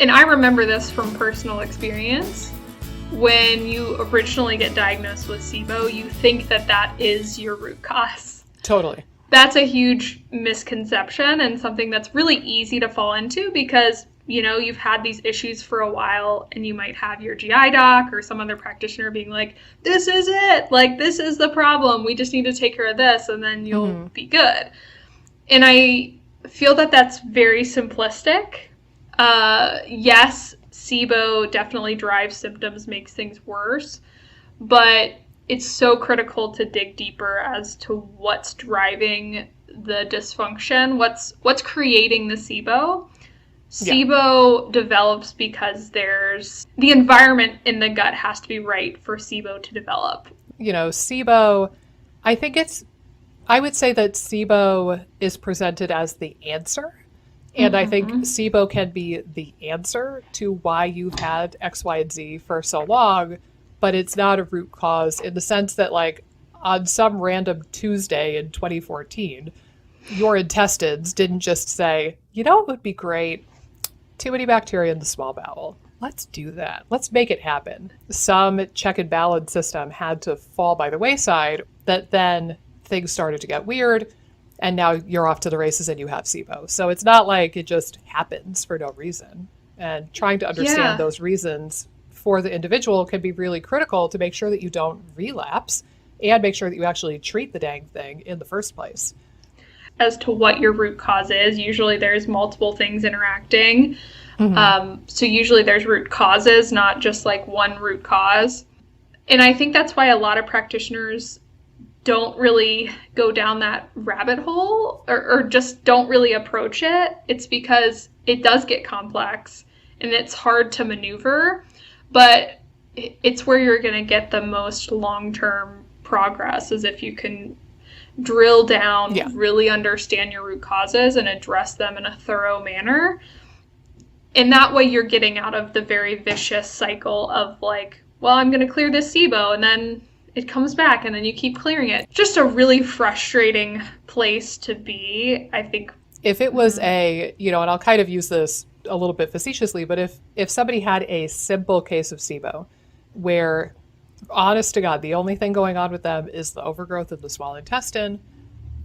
And I remember this from personal experience. When you originally get diagnosed with SIBO, you think that that is your root cause. Totally. That's a huge misconception and something that's really easy to fall into because, you know, you've had these issues for a while and you might have your GI doc or some other practitioner being like, this is it, like, this is the problem. We just need to take care of this and then you'll be good. And I feel that that's very simplistic. Yes, SIBO definitely drives symptoms, makes things worse, but it's so critical to dig deeper as to what's driving the dysfunction, what's creating the SIBO. SIBO develops because there's the environment in the gut has to be right for SIBO to develop. You know, SIBO, I would say that SIBO is presented as the answer. And I think SIBO can be the answer to why you've had X, Y, and Z for so long, but it's not a root cause in the sense that, like, on some random Tuesday in 2014, your intestines didn't just say, you know, it would be great, too many bacteria in the small bowel. Let's do that. Let's make it happen. Some check and balance system had to fall by the wayside that then things started to get weird. And now you're off to the races and you have SIBO. So it's not like it just happens for no reason. And trying to understand those reasons for the individual can be really critical to make sure that you don't relapse and make sure that you actually treat the dang thing in the first place. As to what your root cause is, usually there's multiple things interacting. So usually there's root causes, not just like one root cause. And I think that's why a lot of practitioners don't really go down that rabbit hole or just don't really approach it. It's because it does get complex and it's hard to maneuver, but it's where you're going to get the most long-term progress is if you can drill down, really understand your root causes and address them in a thorough manner. And that way you're getting out of the very vicious cycle of like, well, I'm going to clear this SIBO and then it comes back and then you keep clearing it. Just a really frustrating place to be, I think. If it was and I'll kind of use this a little bit facetiously, but if somebody had a simple case of SIBO where, honest to God, the only thing going on with them is the overgrowth of the small intestine,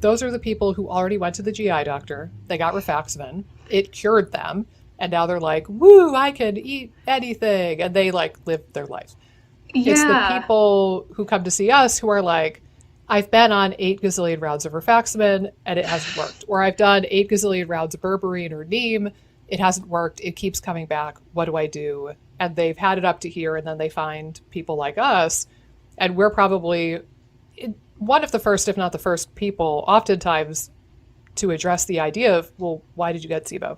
those are the people who already went to the GI doctor, they got rifaximin, it cured them, and now they're like, woo, I can eat anything, and they like live their life. It's the people who come to see us who are like, I've been on 8 gazillion rounds of rifaximin and it hasn't worked. Or I've done 8 gazillion rounds of berberine or neem. It hasn't worked. It keeps coming back. What do I do? And they've had it up to here and then they find people like us. And we're probably one of the first, if not the first people, oftentimes to address the idea of, well, why did you get SIBO?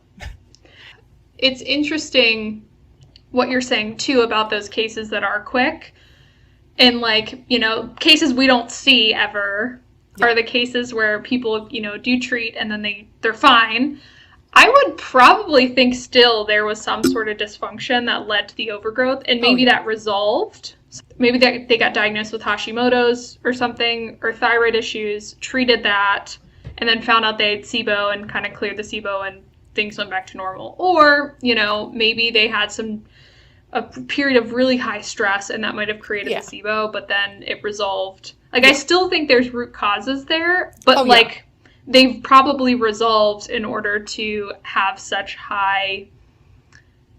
It's interesting what you're saying too about those cases that are quick and like, you know, cases we don't see ever are the cases where people, you know, do treat and then they're fine. I would probably think still there was some sort of dysfunction that led to the overgrowth and maybe that resolved. Maybe they got diagnosed with Hashimoto's or something or thyroid issues, treated that, and then found out they had SIBO and kind of cleared the SIBO and things went back to normal. Or, you know, maybe they had a period of really high stress and that might have created the SIBO, but then it resolved. Like, I still think there's root causes there, but they've probably resolved in order to have such high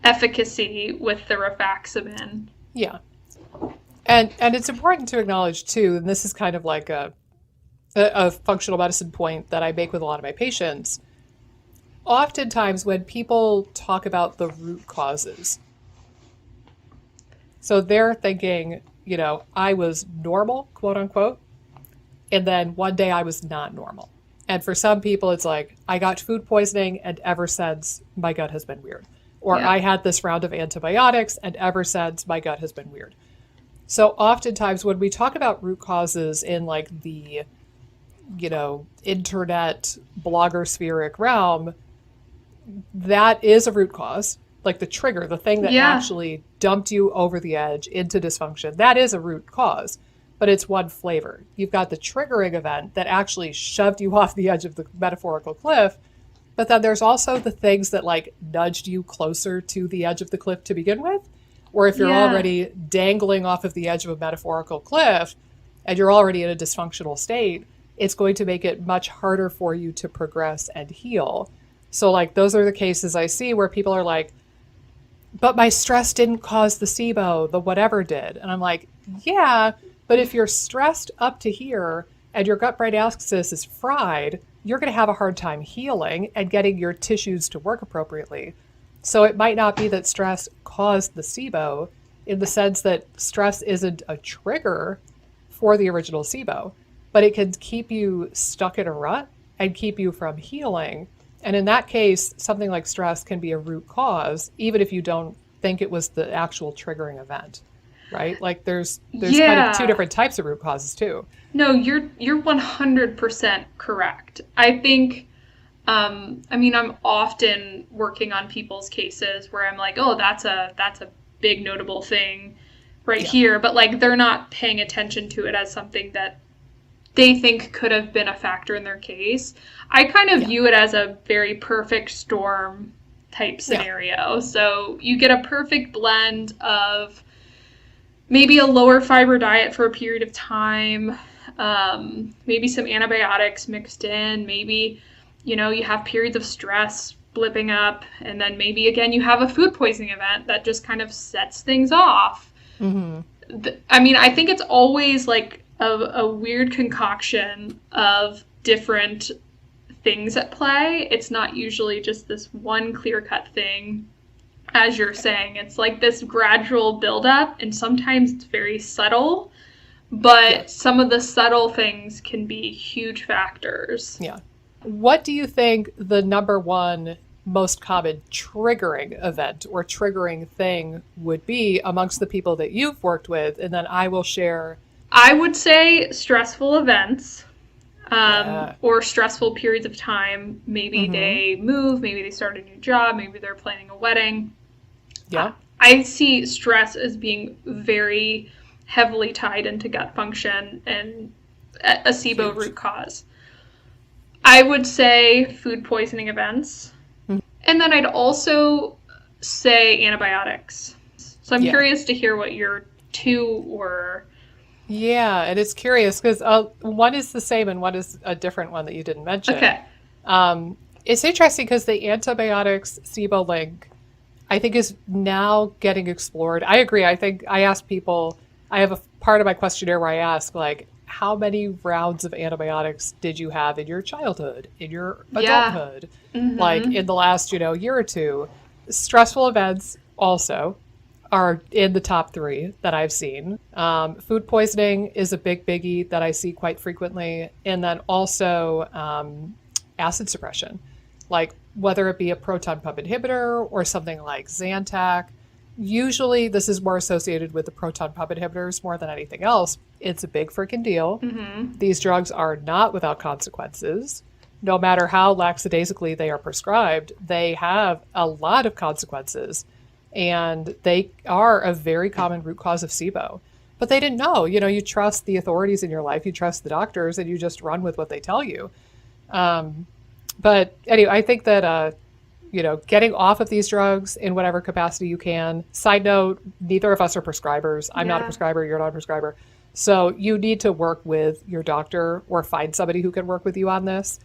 efficacy with the rifaximin. Yeah. And it's important to acknowledge too, and this is kind of like a functional medicine point that I make with a lot of my patients. Oftentimes when people talk about the root causes, so they're thinking, you know, I was normal, quote unquote, and then one day I was not normal. And for some people, it's like, I got food poisoning and ever since my gut has been weird. Or I had this round of antibiotics and ever since my gut has been weird. So oftentimes when we talk about root causes in like the, you know, internet blogger spheric realm, that is a root cause. Like the trigger, the thing that actually dumped you over the edge into dysfunction, that is a root cause, but it's one flavor. You've got the triggering event that actually shoved you off the edge of the metaphorical cliff, But then there's also the things that like nudged you closer to the edge of the cliff to begin with. Or if you're already dangling off of the edge of a metaphorical cliff and you're already in a dysfunctional state, it's going to make it much harder for you to progress and heal. So like those are the cases I see where people are like, but my stress didn't cause the SIBO, the whatever did. And I'm like, yeah, but if you're stressed up to here and your gut-brain axis is fried, you're going to have a hard time healing and getting your tissues to work appropriately. So it might not be that stress caused the SIBO in the sense that stress isn't a trigger for the original SIBO, but it can keep you stuck in a rut and keep you from healing. And in that case, something like stress can be a root cause, even if you don't think it was the actual triggering event, right? Like there's kind of two different types of root causes too. No, you're 100% correct. I think, I mean, I'm often working on people's cases where I'm like, oh, that's a big notable thing right here. But like, they're not paying attention to it as something that they think could have been a factor in their case. I kind of view it as a very perfect storm type scenario. So you get a perfect blend of maybe a lower fiber diet for a period of time, maybe some antibiotics mixed in, maybe, you know, you have periods of stress blipping up, and then maybe again you have a food poisoning event that just kind of sets things off. I mean, I think it's always like a weird concoction of different things at play. It's not usually just this one clear-cut thing. As you're saying, it's like this gradual buildup, and sometimes it's very subtle, but some of the subtle things can be huge factors. Yeah. What do you think the number one most common triggering event or triggering thing would be amongst the people that you've worked with? And then I will share. I would say stressful events. Or stressful periods of time. Maybe they move, maybe they start a new job, maybe they're planning a wedding. Yeah. I see stress as being very heavily tied into gut function and a SIBO root cause. I would say food poisoning events. And then I'd also say antibiotics. So I'm curious to hear what your two were. Yeah, and it's curious because one is the same and one is a different one that you didn't mention. Okay. It's interesting because the antibiotics SIBO link, I think, is now getting explored. I agree. I think I asked people, I have a part of my questionnaire where I ask, like, how many rounds of antibiotics did you have in your childhood, in your adulthood, like in the last, year or two? Stressful events also are in the top 3 that I've seen. Food poisoning is a big biggie that I see quite frequently. And then also acid suppression, like whether it be a proton pump inhibitor or something like Zantac. Usually this is more associated with the proton pump inhibitors more than anything else. It's a big freaking deal. These drugs are not without consequences. No matter how lackadaisically they are prescribed, they have a lot of consequences. And they are a very common root cause of SIBO. But they didn't know. You trust the authorities in your life, you trust the doctors, and you just run with what they tell you. But anyway, I think that, getting off of these drugs in whatever capacity you can. Side note, neither of us are prescribers. I'm not a prescriber, you're not a prescriber. So you need to work with your doctor or find somebody who can work with you on this.